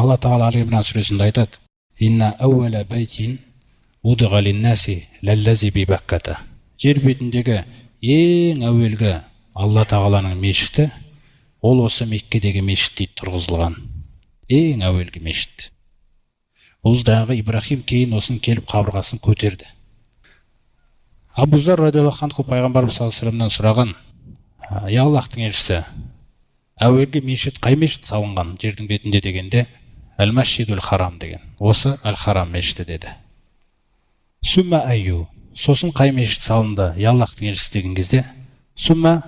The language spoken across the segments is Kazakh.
Алла Тағала Али-Имран сүресінде айтады: «Инна ауала байтин удиға линнаси лаллази би Бакката». Жер бетіндегі ең әуелгі Алла Тағаланың мешіті ол осы Меккедегі мешіт дейді, тұрғызылған. Ең әуелгі мешіт. Бұл дағы Ибрахим кейін осын келіп қабырғасын көтерді. Абу Зар радиаллаху анху пайғамбарымыз саллаллаху алейхи вассаламнан сұраған: «Я Аллахтың елшісі, әуелгі мешіт қай мешіт салынған жердің бетінде?» дегенде, «Әл-Масжидул Харам» деген. Осы Әл-Харам мешіті деді. «Сумма айю», сосын қай мешіт салынды Я Аллахтың елшісі деген кезде, «Сумма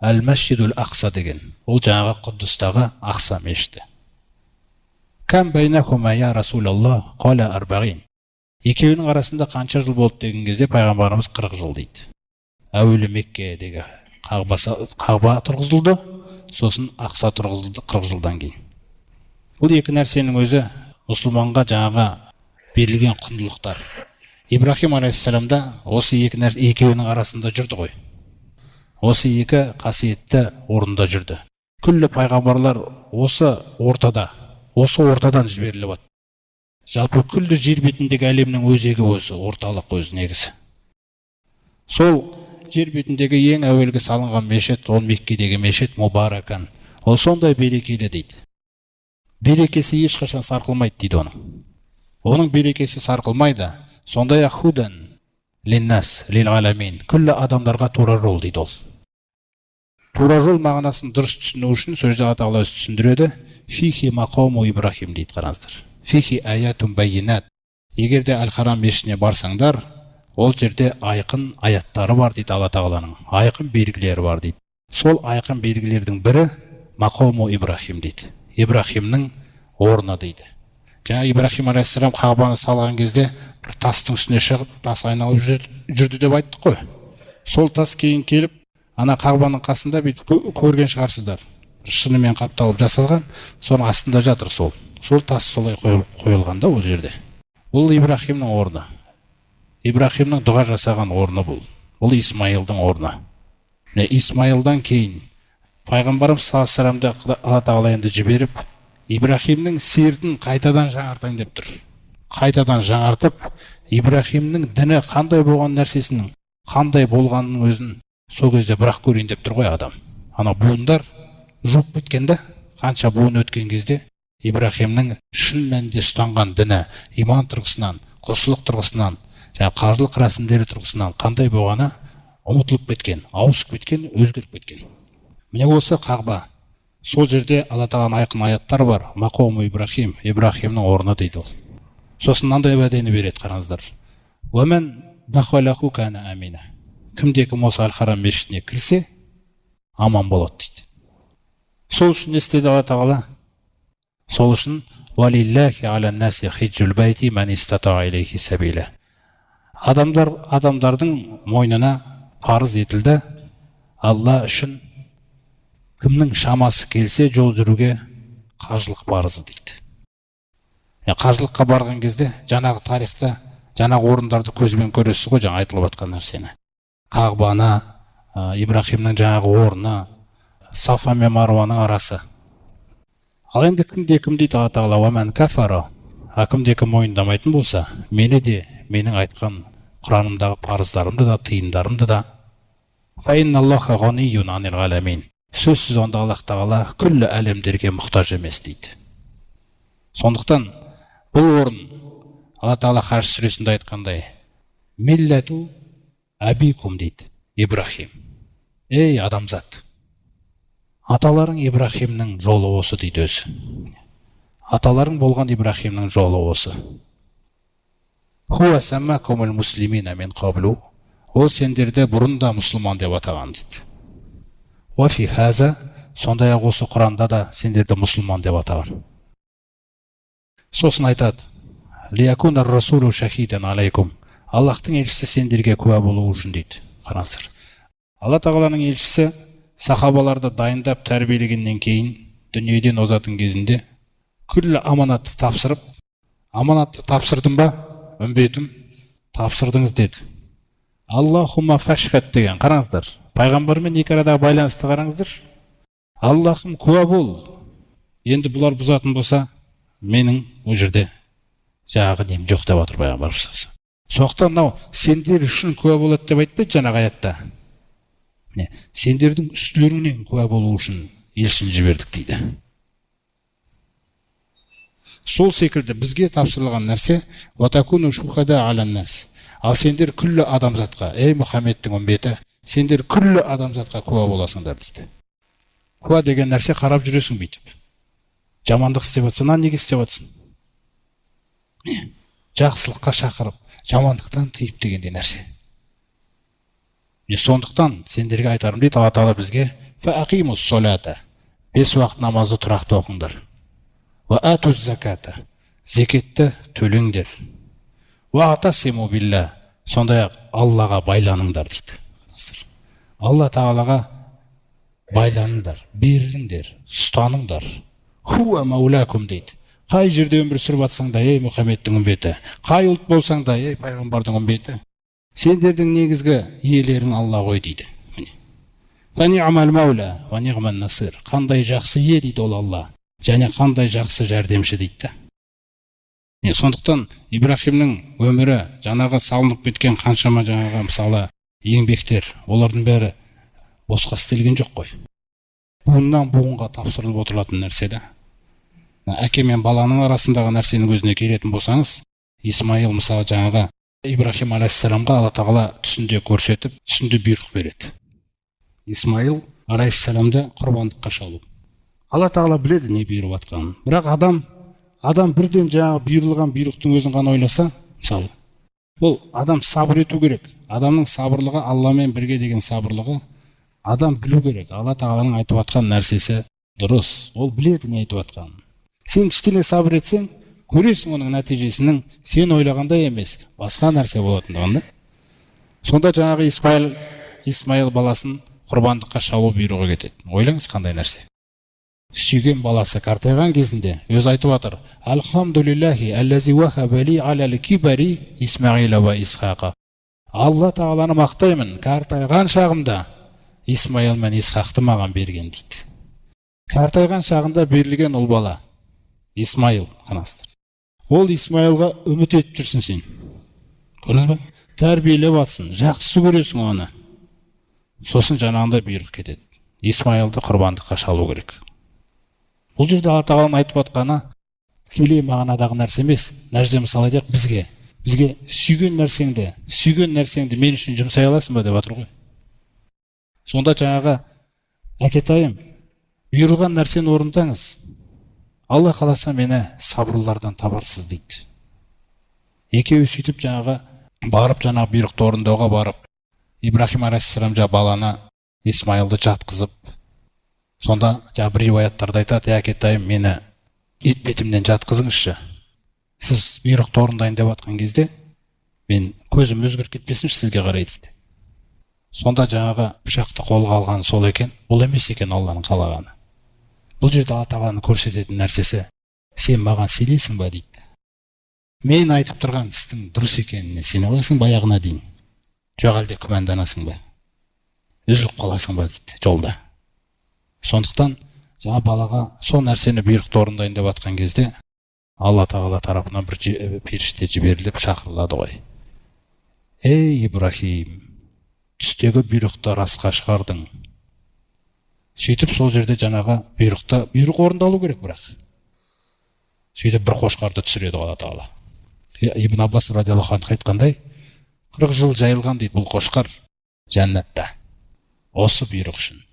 Әл-Масжидул Ақса» деген. Ол жаңағы Құддыстағы Ақса мешіті. «Кам байнахума я Расулаллах?» «Қала арбағин». Екеуінің арасында қанша жыл болды деген кезде пайғамбарымыз 40 жыл дейді. Әуелі Меккедегі Қағба тұрғызылды, сосын Ақса тұрғызылды 40 жылдан кейін. Бұл екі нәрсенің өзі мұсылманға жаңағы берілген құндылықтар. Ибрахим алейхиссаламда осы екеуінің арасында жүрді ғой. Осы екі қасиетті орында жүрді. Күллі пайғамбарлар осы ортадан жіберіліп отыр. Жалпы күллі жер бетіндегі әлемнің өзегі өзі, орталық өзі негізі. Сол жер бетіндегі ең әуелгі салынған мешіт, ол Меккедегі мешіт Мубаракан. Ол сондай берекелі дейді. Берекесі ешқашан сарқылмайды дейді оның. Оның берекесі сарқылмайды. Сондай-ақ худан линнас лил аламин, күллі адамдарға тура жол дейді ол. Тура жол мағынасын дұрыс түсіну үшін сол жерде Алла Тағала түсіндіреді. Фихи мақому Ибрахим дейді, қараңыздар. Фихи аятун байинат. Егер де Әл-Харам мешітіне барсаңдар, ол жерде айқын аяттары бар дейді Алла Тағаланың. Айқын белгілері бар дейді. Сол айқын белгілердің бірі мақому Ибрахим дейді. Ибрахимнің орны дейді. Жаңа Ибрахим алейхиссалам Қағбаны салған кезде бір тастың үстіне шығып, тас айналып жүрді деп айттық қой. Сол тас кейін келіп, ана Қағбаның қасында бүйтіп көрген шығарсыздар. Шынымен қапталып жасалған, соның астында жатыр сол. Сол тас солай қойылған да ол жерде. Бұл Ибрахимнің орны. Ибрахимнің дұға жасаған орны бұл. Бұл Исмайылдың орны. Исмайылдан кейін пайғамбарымыз саллаллаху алейхи вассаламды Алла Тағала енді жіберіп, Ибрахимнің сиырын қайтадан жаңартайын деп тұр. Қайтадан жаңартып, Ибрахимнің діні қандай болған нәрсесінің, қандай болғанының өзін сол кезде бірақ көрейін деп тұр ғой адам. Ана буындар жуып кеткенде, қанша буын өткен кезде Ибрахимнің шын мәнінде ұстанған діні, иман тұрғысынан, құлшылық тұрғысынан, қаржылық рәсімдері тұрғысынан қандай болғаны ұмытылып кеткен, ауысып кеткен, өзгеріп кеткен. Міне осы Қағба. Сол жерде Алла Тағаланың айқын аяттар бар. Мақому Ибрахим, Ибрахимнің орны дейді ол. Сосын мынандай уәдені береді, қараңыздар. Уәмен дахалаху кана амина. Кімде-кім осы Әл-Харам мешітіне кірсе, аман болады дейді. Сол үшін не істеді Алла Тағала? Сол үшін валиллахи аля наси хиджул байти ман истата илейхи сабила. Адамдардың мойнына парыз етілді. Алла үшін кімнің шамасы келсе жол жүруге қажылық парызы дейді. Қажылыққа барған кезде жаңағы тарихта жаңағы орындарды көзбен көресіз ғой, жаңа айтылып жатқан нәрсені. Қағбаны, Ибрахимнің жаңағы орны, Сафа мен Марваның арасы. Ал енді кімде-кім дейді Алла Тағала, уәмән кафара. Кімде-кім мойындамайтын болса, мені де, менің айтқан Құранымдағы парыздарымды да, тыйымдарымды да, фа инналлаха ғанийюн анил ғаламин. Сөзсіз онда Аллах Тағала күллі әлемдерге мұқтаж емес дейді. Сондықтан бұл орын Алла Тағала Хаж сүресінде айтқандай, милләту абикум дейді, Ибрахим. Ей адамзат, аталарың Ибрахимнің жолы осы дейді өзі. Аталарың болған Ибрахимнің жолы осы. Хуа саммакумул муслимина мин қаблу. Ол сендерді бұрын да мұсылман деп атаған дейді. Уафи хаза, сондай-ақ осы Құранда да сендерді мұсылман деп атаған. Сосын айтады, лиякунар расулу шахидан алейкум. Аллахтың елшісі сендерге куә болу үшін дейді. Қараңыздар. Алла Тағаланың елшісі сахабаларды дайындап тәрбиелегеннен кейін дүниеден озатын кезінде күллі аманатты тапсырып, аманатты тапсырдым ба, үмбетім, тапсырдыңыз деді. Аллахумма фашхат деген. Қараңыздар. Пайғамбармен екі арадағы байланысты қараңыздар. Аллахым куә бол. Енді бұлар бұзатын болса, менің ол жерде жаңағы нем жоқ деп отыр пайғамбарымыз. Сондықтан мынау сендер үшін куә болады деп айтпайды жаңағы аятта. Міне, сендердің үстілеріңнен куә болу үшін елшіні жібердік дейді. Сол секілді бізге тапсырылған нәрсе ватакуну шухада аланнас. Ал сендер күллі адамзатқа, ей Мұхаммедтің үмбеті, сендер күллі адамзатқа куә боласыңдар дейді. Куә деген нәрсе қарап жүресің бүйтіп. Жамандық істеп жатсың, неге істеп жатсың? Жақсылыққа шақырып, жамандықтан тыйып дегендей нәрсе. Сондықтан сендерге айтарым дейді Алла Тағала бізге: фаақимус солата, 5 уақыт намазды тұрақты оқыңдар. Ва атуз заката, зекетті төлеңдер. Ва атасиму билла, сондай-ақ Аллаға байланыңдар дейді. Алла Тағалаға байланыңдар, беріліңдер, ұстаныңдар. Хуа маулакум дейді. Қай жерде өмір сүріп жатсаң да, ей Мұхаммедтің үмбеті, қай ұлт болсаң да, ей пайғамбардың үмбеті, сендердің негізгі иелерің Алла ғой дейді. Фани'мал маула ва ни'ман насир. Қандай жақсы ие дейді ол Алла, және қандай жақсы жәрдемші дейді. Сондықтан Ибрахимнің өмірі, жаңағы салынып кеткен қаншама жаңағы мысалы еңбектер, олардың бәрі босқа істелген жоқ қой. Буыннан буынға тапсырылып отырылатын нәрсе да. Әке мен баланың арасындағы нәрсенің өзіне келетін болсаңыз, Исмаил мысалы жаңағы Ибрахим алейхиссаламға Алла Тағала түсінде көрсетіп, түсінде бұйрық береді. Исмаил алейхиссаламды құрбандыққа шалу. Алла Тағала біледі не бұйырып жатқанын. Бірақ адам бірден жаңағы бұйырылған бұйрықтың өзін ғана ойласа, мысалы, ол адам сабыр ету керек. Адамның сабырлығы, Алламен бірге деген сабырлығы, адам білу керек. Алла Тағаланың айтып жатқан нәрсесі дұрыс. Ол біледі не айтып жатқанын. Сен кішкене сабыр етсең, көресің оның нәтижесінің сен ойлағандай емес, басқа нәрсе болатындығын. Сонда жаңағы Исмаил баласын құрбандыққа шалу бұйрығы кетеді. Ойлаңыз қандай нәрсе. Сүйген баласы қартайған кезінде өз айтып жатыр: Алхамдулиллахи аллази вахаба ли алал кибари Исмаила ва Исхақа. Алла Тағаланы мақтаймын, қартайған шағымда Исмаил мен Исхақты маған берген дейді. Қартайған шағында берілген ұл бала Исмаил, қанастыр. Ол Исмаилға үміт етіп жүрсің сен. Көрдіңіз ба? Тәрбиелеп жатсың, жақсы көресің оны. Сосын жаңағында бұйрық кетеді. Исмаилды құрбандыққа шалу керек. Бұл жерде Алла Тағаланың айтып жатқаны тікелей мағынадағы нәрсе емес. Мына жерде мысалы айтайық, бізге сүйген нәрсеңді мен үшін жұмсай аласың ба деп жатыр ғой. Сонда жаңағы әкетайым, бұйырылған нәрсені орындаңыз. Алла қаласа мені сабырлардан табарсыз дейді. Екеуі сөйтіп жаңағы бұйрықты орындауға барып, Ибрахим алейхиссалам баланы Исмаилды жатқызып, сонда бір риуаяттарда айтады: әкетайым, мені етбетімнен жатқызыңызшы. Сіз бұйрықты орындайын деп жатқан кезде мен көзім өзгеріп кетпесінші сізге қарай дейді. Сонда жаңағы пышақты қолға алған сол екен, бұл емес екен Алланың қалағаны. Бұл жерде Алла Тағаланың көрсететін нәрсесі: сен маған сенесің ба дейді. Мен айтып тұрған істің дұрыс екеніне сене аласың баяғына дейін. Жоқ әлде күмәнданасың ба? Үзіліп қаласың ба дейді жолда. Сондықтан жаңа балаға сол нәрсені бұйрықты орындайын деп жатқан кезде Алла Тағала тарапынан бір періште жіберіліп шақырылады ғой: ей Ибрахим, түстегі бұйрықты расқа шығардың. Сөйтіп сол жерде жаңағы бұйрық орындалу керек. Бірақ сөйтіп бір қошқарды түсіреді Алла Тағала. Ибн Аббас радиаллаху анху айтқандай, 40 жыл жайылған дейді бұл қошқар жәннатта. Осы бұйрық үшін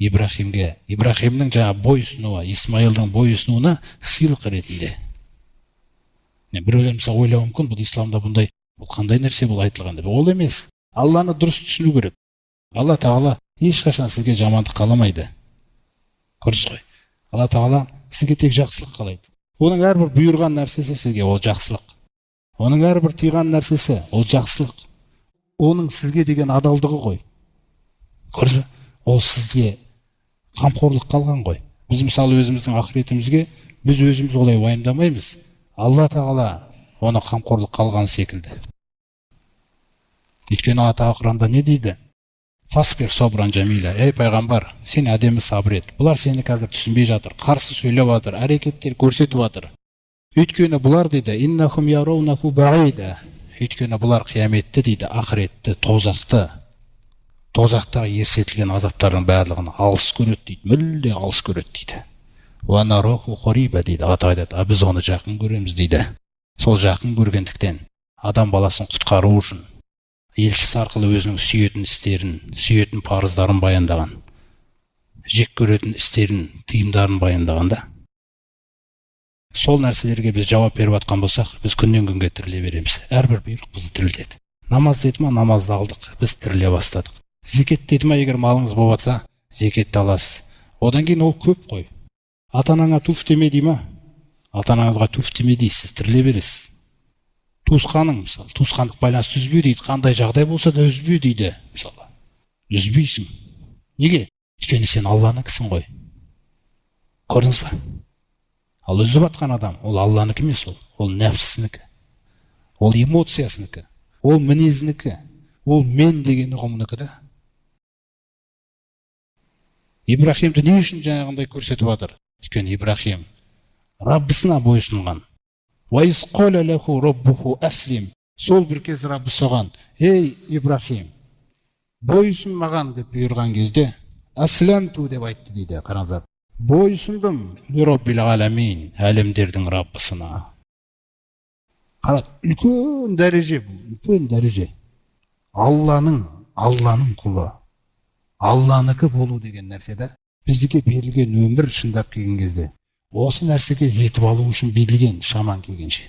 Ибрахимнің жаңа бойұсынуы, Исмаилдың бойұсынуына сыйлық ретінде. Біреулер мысалы ойлауы мүмкін, бұл исламда бұндай, бұл қандай нәрсе бұл айтылған деп. Ол емес. Алланы дұрыс түсіну керек. Алла Тағала ешқашан сізге жамандық қаламайды. Көрдіңіз ғой? Алла Тағала сізге тек жақсылық қалайды. Оның әрбір бұйырған нәрсесі сізге ол жақсылық. Оның әрбір тыйған нәрсесі ол жақсылық. Оның сізге деген адалдығы ғой. Көрдіңіз бе? Ол сізге қамқорлық қалған ғой. Біз мысалы өзіміздің ақыретімізге біз өзіміз олай уайымдамаймыз. Алла Тағала оны қамқорлық қалған секілді. Өйткені Алла Тағала Құранда не дейді? Фасбир собран жамиля. Ей пайғамбар, сен әдемі сабыр ет. Бұлар сені қазір түсінбей жатыр, қарсы сөйлеп жатыр, әрекеттер көрсетіп жатыр. Өйткені бұлар дейді, иннахум яраунаху баида. Өйткені бұлар қияметті дейді, ақыретті, тозақтағы ерсетілген азаптардың барлығын алыс көреді дейді, мүлде алыс көреді дейді. Ва нараху қариба дейді, айтады, біз оны жақын көреміз дейді. Сол жақын көргендіктен адам баласын құтқару үшін елшісі арқылы өзінің сүйетін істерін, сүйетін парыздарын баяндаған, жек көретін істерін, тыйымдарын баяндағанда, сол нәрселерге біз жауап беріп жатқан болсақ, біз күннен күнге тіріле береміз. Әрбір бұйрық бізді тірілтеді. Намаз деді ма, намазды алдық, біз тіріле бастадық. Зекет деді ма, егер малыңыз болып жатса, зекетті аласыз. Одан кейін ол көп қой. Ата-анаңа туф деме дей ма? Ата-анаңызға туф деме дейсіз, тіріле бересіз. Туысқаның, мысалы, туысқандық байланысты үзбе дейді, қандай жағдай болса да үзбе дейді, мысалы. Үзбейсің. Неге? Өйткені сен Алланыкісің ғой. Көрдіңіз ба? Ал үзіп атқан адам, ол Алланыкі емес, ол нәпсісінікі, ол эмоциясынікі, ол мінезінікі, ол мен деген ұғымынікі да. Ибрахимді не үшін жаңағындай көрсетіп жатыр? Өйткені Ибрахим Раббысына бойұсынған. Вайз қола лаху раббуху әслим. Сол бір кез Раббы соған, ей Ибрахим, бойұсын маған деп бұйырған кезде, әсләмту деп айтты дейді, қараңыздар. Бойұсындым лираббил аламин, әлемдердің Раббысына. Қарат, үлкен дәреже бұл, үлкен дәреже. Алланың құлы, Алланыкі болу деген нәрседе біздіке берілген өмір шындап келген кезде, осы нәрсеге жетіп алу үшін берілген шаман келгенше.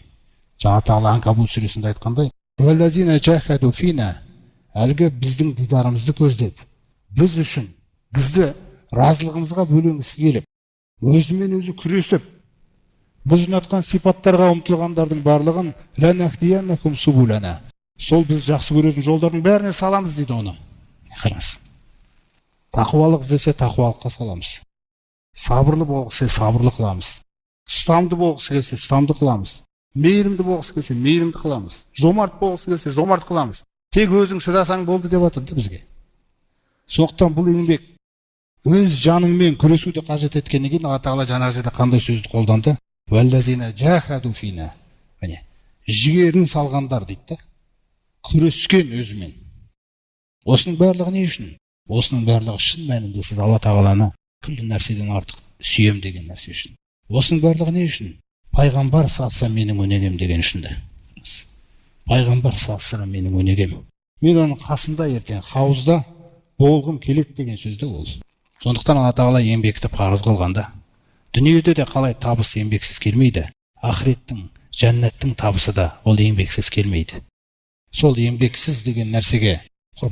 Жаңа Тағала Анкабут сүресінде айтқандай, «Валлазина жахаду фина», әлгі біздің дидарымызды көздеп, біз үшін, бізді разылығымызға бөлеңгісі келіп, өзімен өзі күресіп, біз ұнатқан сипаттарға ұмтылғандардың барлығын «Ләнәхдияннакум субулана», сол біз жақсы көретін жолдардың бәріне саламыз дейді оны. Қараңыз. Тақуалық іздесе тақуалыққа саламыз. Сабырлы болғысы сабырлы қыламыз. Ұстамды болғысы келсе ұстамды қыламыз. Мейірімді болғысы келсе мейірімді қыламыз. Жомарт болғысы келсе жомарт қыламыз. Тек өзің шыдасаң болды деп жатырды бізге. Сондықтан бұл еңбек өз жаныңмен күресуді қажет еткеннен кейін Алла Тағала жаңағы жерде қандай сөзді қолданды? Валлазина жахаду фина. Міне, жігерін салғандар дейді да. Күрескен өзімен. Осының барлығы не үшін? Осының барлығы шын мәнінде сіз Алла Тағаланы күллі нәрседен артық сүйем деген нәрсе үшін. Осының барлығы не үшін? Пайғамбар салса менің өнегем деген үшін де. Пайғамбар салса менің өнегем. Мен оның қасында ертең хауызда болғым келеді деген сөзді ол. Сондықтан Алла Тағала еңбекті парыз қылғанда, дүниеде де қалай табыс еңбексіз келмейді, ақыреттің, жәннаттың табысы да ол еңбексіз келмейді. Сол еңбексіз деген нәрсеге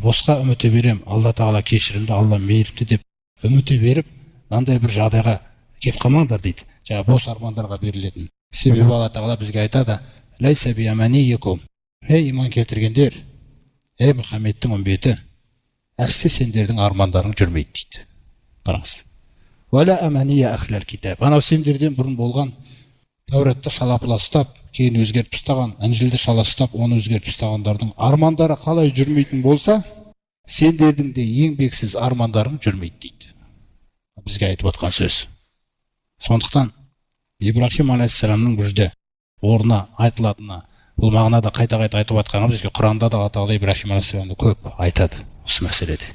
босқа үміте берем, Алла Тағала кешірімді, Алла мейірімді деп үміте беріп, мынандай бір жағдайға кеп қалмаңдар дейді. Жаңа бос армандарға берілетін. Себебі Алла Тағала бізге айтады: «Лайса бияманиякум». Ей иман келтіргендер, ей Мұхаммедтің үмбеті, әсте сендердің армандарың жүрмейді дейді. Қараңыз. «Вала амания ахлал китаб». Анау сендерден бұрын болған Тәуратты шалапыластап, кейін өзгертіп тастаған, Інжілді шаластап, оны өзгертіп тастағандардың армандары қалай жүрмейтін болса, сендердің де еңбексіз армандарың жүрмейді дейді. Бізге айтып отқан сөз. Сондықтан Ибрахим алейхиссаламның бұл жерде орнына айтылатыны, бұл мағынада қайта-қайта айтып отқаны бізге Құранда да Алла Тағала Ибрахим алейхиссаламды көп айтады осы мәселеде.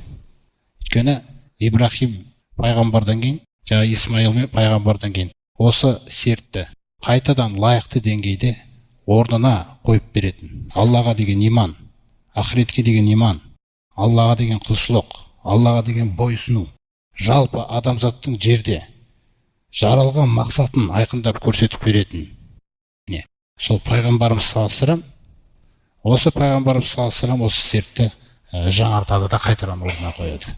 Өйткені Ибрахим пайғамбардан кейін, жаңа Исмаил пайғамбардан кейін осы сертті қайтадан лайықты деңгейде орнына қойып беретін. Аллаға деген иман, ақыретке деген иман, Аллаға деген құлшылық, Аллаға деген бойсыну, жалпы адамзаттың жерде жаралған мақсатын айқындап көрсетіп беретін. Сол пайғамбарымыз саллаллаху осы пайғамбарымыз саллаллаху осы сертті жаңартады да қайтадан орнына қояды.